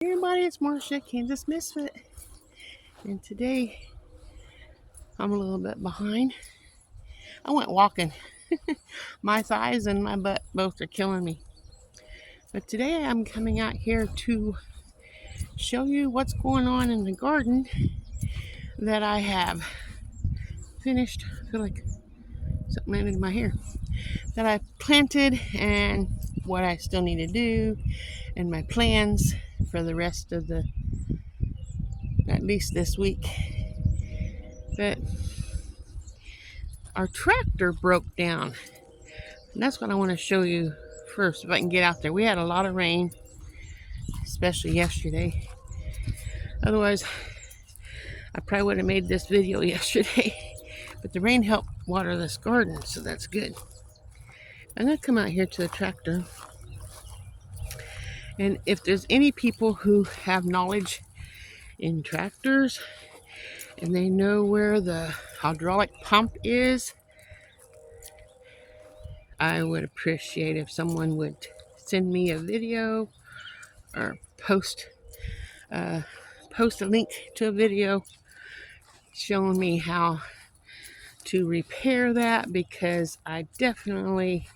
Hey everybody, it's Marcia, Kansas Misfit, and today I'm a little bit behind. I went walking. My thighs and my butt both are killing me. But today I'm coming out here to show you what's going on in the garden that I have finished. I feel like something landed in my hair. That I planted and what I still need to do and my plans for the rest of at least this week. But our tractor broke down. And that's what I want to show you first, if I can get out there. We had a lot of rain, especially yesterday. Otherwise, I probably would have made this video yesterday. But the rain helped water this garden, so that's good. I'm going to come out here to the tractor. And if there's any people who have knowledge in tractors, and they know where the hydraulic pump is, I would appreciate if someone would send me a video or post a link to a video showing me how to repair that, because I definitely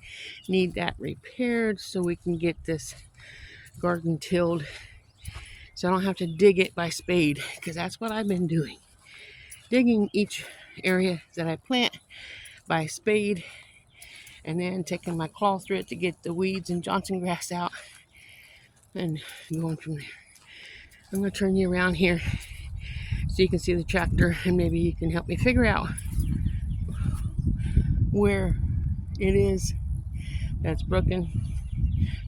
need that repaired so we can get this garden tilled, so I don't have to dig it by spade, because that's what I've been doing, digging each area that I plant by spade and then taking my claw through it to get the weeds and Johnson grass out and going from there. I'm going to turn you around here so you can see the tractor, and maybe you can help me figure out where it is that's broken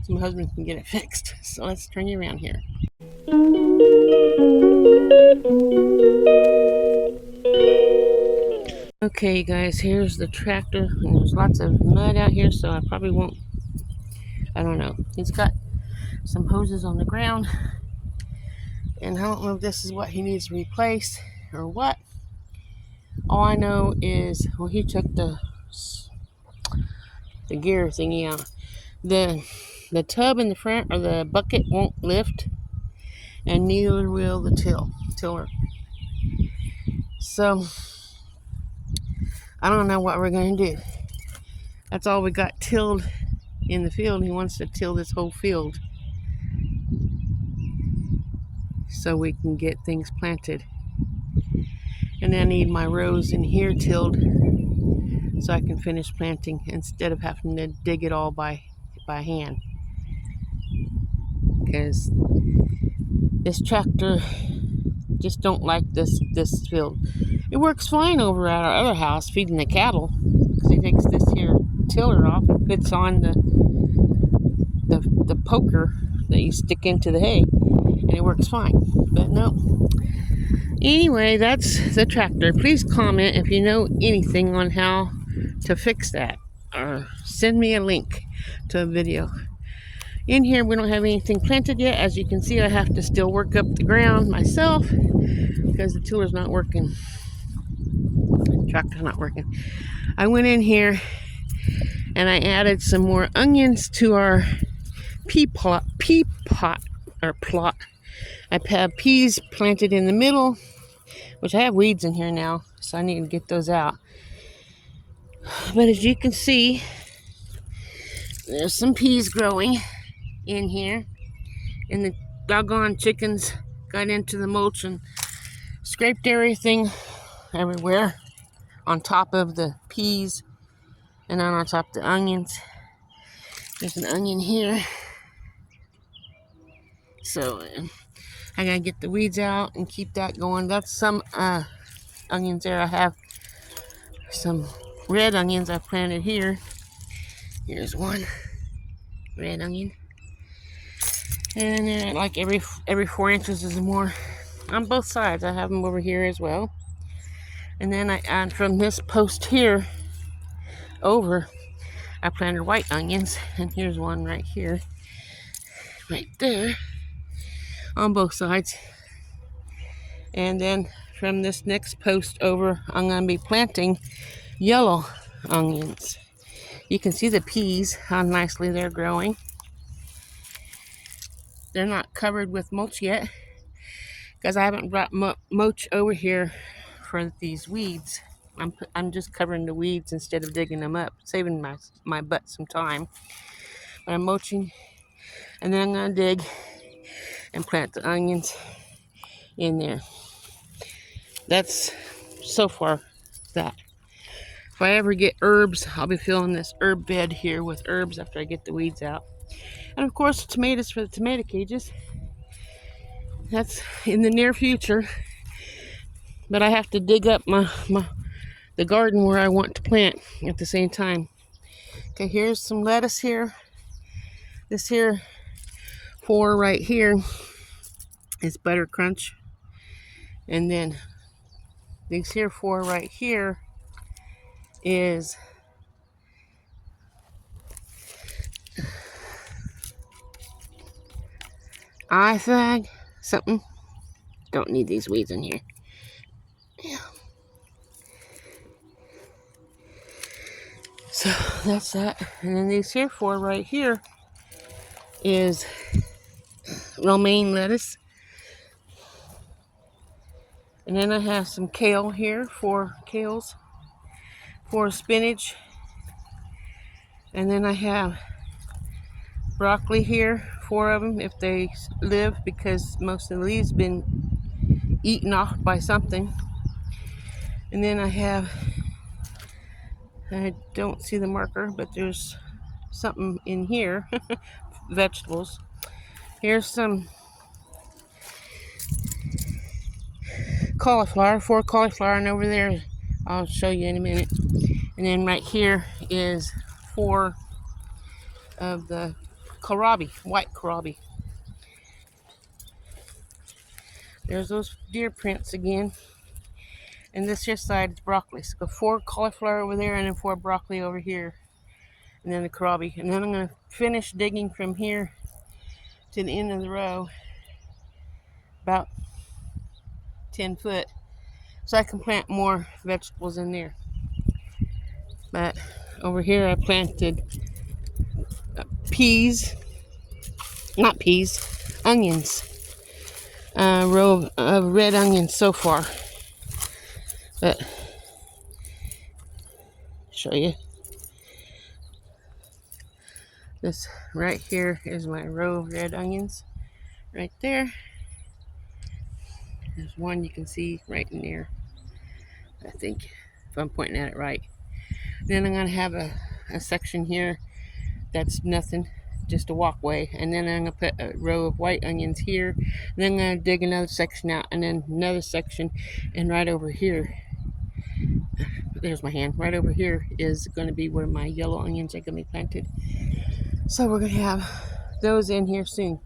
so my husband can get it fixed. So let's turn you around here. Okay guys, here's the tractor, and there's lots of mud out here, so I probably won't, I don't know. He's got some hoses on the ground, and I don't know if this is what he needs to replace or what. All I know is, well, he took the gear thingy out. The tub in the front, or the bucket, won't lift, and neither will the tiller. So I don't know what we're going to do. That's all we got tilled in the field. He wants to till this whole field so we can get things planted. And I need my rows in here tilled so I can finish planting instead of having to dig it all by hand. Because this tractor just don't like this field. It works fine over at our other house feeding the cattle, because he takes this here tiller off and puts on the poker that you stick into the hay, and it works fine. But no. Anyway, that's the tractor. Please comment if you know anything on how to fix that, or send me a link to a video. In here we don't have anything planted yet. As you can see, I have to still work up the ground myself because the tiller's not working. The tractor's not working. I went in here and I added some more onions to our plot. I have peas planted in the middle, which I have weeds in here now, so I need to get those out. But as you can see, there's some peas growing in here, and the doggone chickens got into the mulch and scraped everything everywhere on top of the peas and on top of the onions. There's an onion here, so I gotta get the weeds out and keep that going. That's some onions there. I have some red onions I planted here. Here's one red onion, and like every 4 inches is more on both sides. I have them over here as well. And then I add from this post here over, I planted white onions, and here's one right here, right there, on both sides. And then from this next post over, I'm going to be planting yellow onions. You can see the peas, how nicely they're growing. they're not covered with mulch yet because I haven't brought mulch over here for these weeds. I'm just covering the weeds instead of digging them up, saving my butt some time. But I'm mulching, and then I'm gonna dig and plant the onions in there. That's so far that. If I ever get herbs, I'll be filling this herb bed here with herbs after I get the weeds out. And of course, tomatoes for the tomato cages. That's in the near future. But I have to dig up the garden where I want to plant at the same time. Okay, here's some lettuce here. This here 4 right here is butter crunch. And then these here 4 right here is I-Fag something. Don't need these weeds in here. Yeah. So that's that. And then these here 4 right here is romaine lettuce. And then I have some kale here, 4 kales, 4 spinach. And then I have broccoli here, 4 of them if they live, because most of the leaves been eaten off by something. And then I don't see the marker, but there's something in here, vegetables. Here's some cauliflower, 4 cauliflower, and over there, I'll show you in a minute. And then right here is 4 of the kohlrabi, white kohlrabi. There's those deer prints again. And this here side is broccoli. So go 4 cauliflower over there and then 4 broccoli over here. And then the kohlrabi. And then I'm going to finish digging from here to the end of the row, about 10 foot, so I can plant more vegetables in there. But over here I planted onions. A row of red onions so far. But show you. This right here is my row of red onions. Right there. There's one you can see right in there, I think, if I'm pointing at it right. Then I'm going to have a section here that's nothing, just a walkway. And then I'm going to put a row of white onions here. And then I'm going to dig another section out, and then another section. And right over here, there's my hand, right over here is going to be where my yellow onions are going to be planted. So we're going to have those in here soon.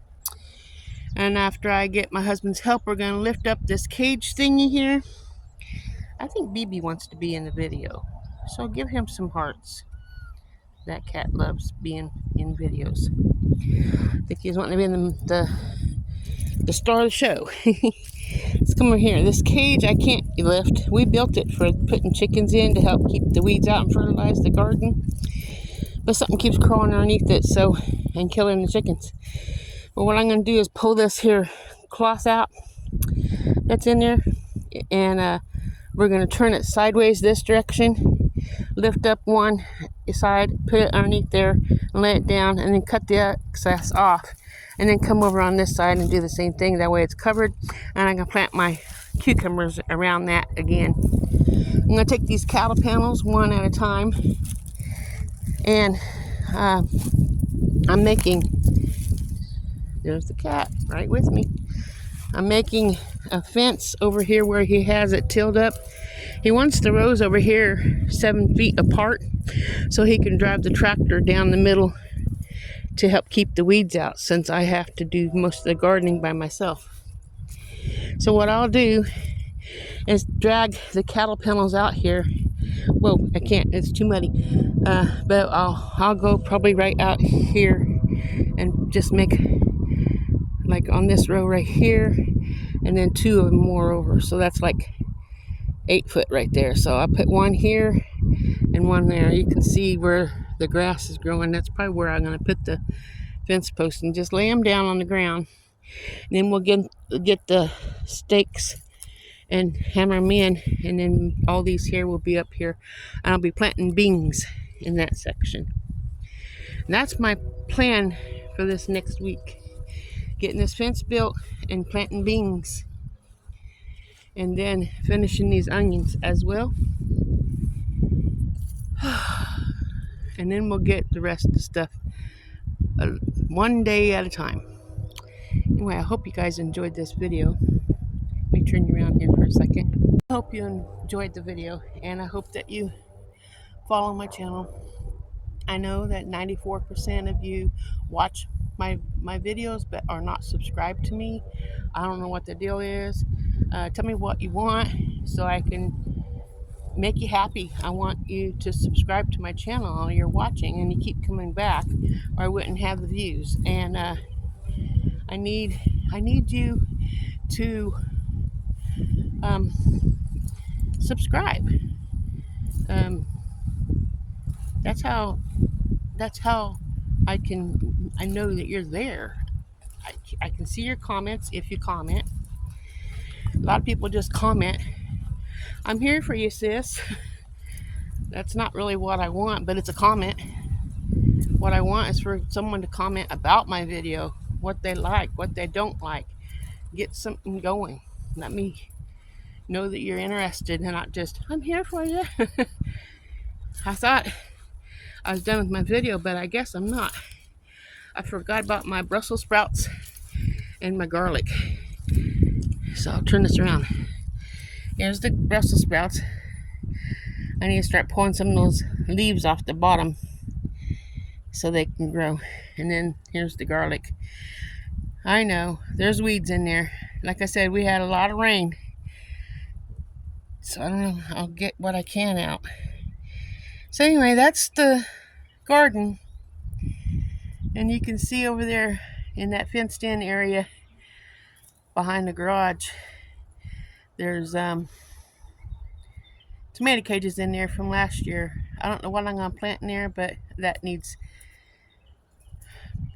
And after I get my husband's help, we're going to lift up this cage thingy here. I think BB wants to be in the video, so give him some hearts. That cat loves being in videos. I think he's wanting to be in the star of the show. Let's come over here. This cage I can't lift. We built it for putting chickens in to help keep the weeds out and fertilize the garden. But something keeps crawling underneath it, and killing the chickens. But what I'm going to do is pull this here cloth out that's in there, and we're going to turn it sideways this direction, lift up one side, put it underneath there, and lay it down, and then cut the excess off, and then come over on this side and do the same thing. That way it's covered, and I'm going to plant my cucumbers around that again. I'm going to take these cattle panels one at a time, and I'm making, there's the cat right with me. I'm making a fence over here where he has it tilled up. He wants the rows over here 7 feet apart so he can drive the tractor down the middle to help keep the weeds out, since I have to do most of the gardening by myself. So what I'll do is drag the cattle panels out here. Whoa, I can't, it's too muddy. But I'll go probably right out here and just make, like on this row right here, and then 2 of them more over. So that's like 8 foot right there. So I'll put one here and one there. You can see where the grass is growing. That's probably where I'm going to put the fence posts and just lay them down on the ground. And then we'll get the stakes and hammer them in, and then all these here will be up here. And I'll be planting beans in that section. And that's my plan for this next week. Getting this fence built and planting beans. And then finishing these onions as well. And then we'll get the rest of the stuff one day at a time. Anyway, I hope you guys enjoyed this video. Let me turn you around here for a second. I hope you enjoyed the video, and I hope that you follow my channel. I know that 94% of you watch my videos but are not subscribed to me. I don't know what the deal is. Tell me what you want so I can make you happy. I want you to subscribe to my channel while you're watching and you keep coming back, or I wouldn't have the views. And I need you to subscribe. That's how I know that you're there. I can see your comments if you comment. A lot of people just comment, "I'm here for you, sis." That's not really what I want, but it's a comment. What I want is for someone to comment about my video, what they like, what they don't like. Get something going. Let me know that you're interested and not just, "I'm here for you." I thought I was done with my video, but I guess I'm not. I forgot about my Brussels sprouts and my garlic. So I'll turn this around. Here's the Brussels sprouts. I need to start pulling some of those leaves off the bottom so they can grow. And then here's the garlic. I know, there's weeds in there. Like I said, we had a lot of rain. So I don't know, I'll get what I can out. So anyway, that's the garden. And you can see over there in that fenced in area behind the garage, there's tomato cages in there from last year. I don't know what I'm going to plant in there, but that needs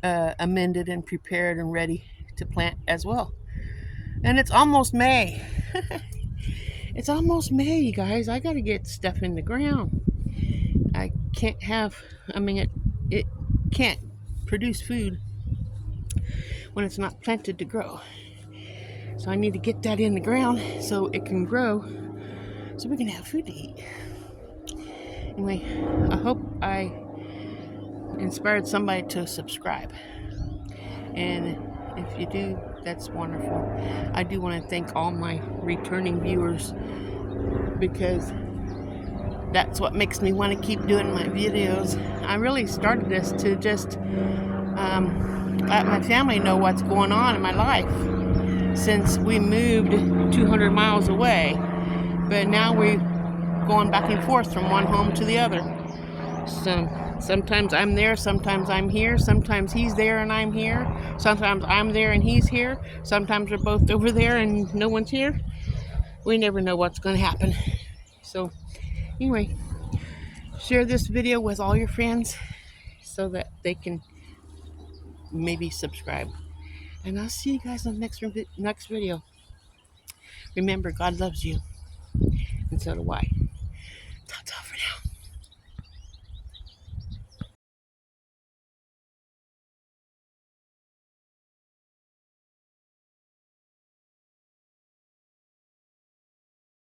amended and prepared and ready to plant as well. And it's almost May. It's almost May, you guys. I got to get stuff in the ground. I can't have, it can't produce food when it's not planted to grow. So I need to get that in the ground so it can grow, so we can have food to eat. Anyway, I hope I inspired somebody to subscribe. And if you do, that's wonderful. I do want to thank all my returning viewers, because that's what makes me want to keep doing my videos. I really started this to just let my family know what's going on in my life, since we moved 200 miles away. But now we're going back and forth from one home to the other. So sometimes I'm there, sometimes I'm here, sometimes he's there and I'm here, sometimes I'm there and he's here, sometimes we're both over there and no one's here. We never know what's going to happen. So anyway, share this video with all your friends so that they can maybe subscribe. And I'll see you guys on the next video. Remember, God loves you, and so do I. Ta-ta for now.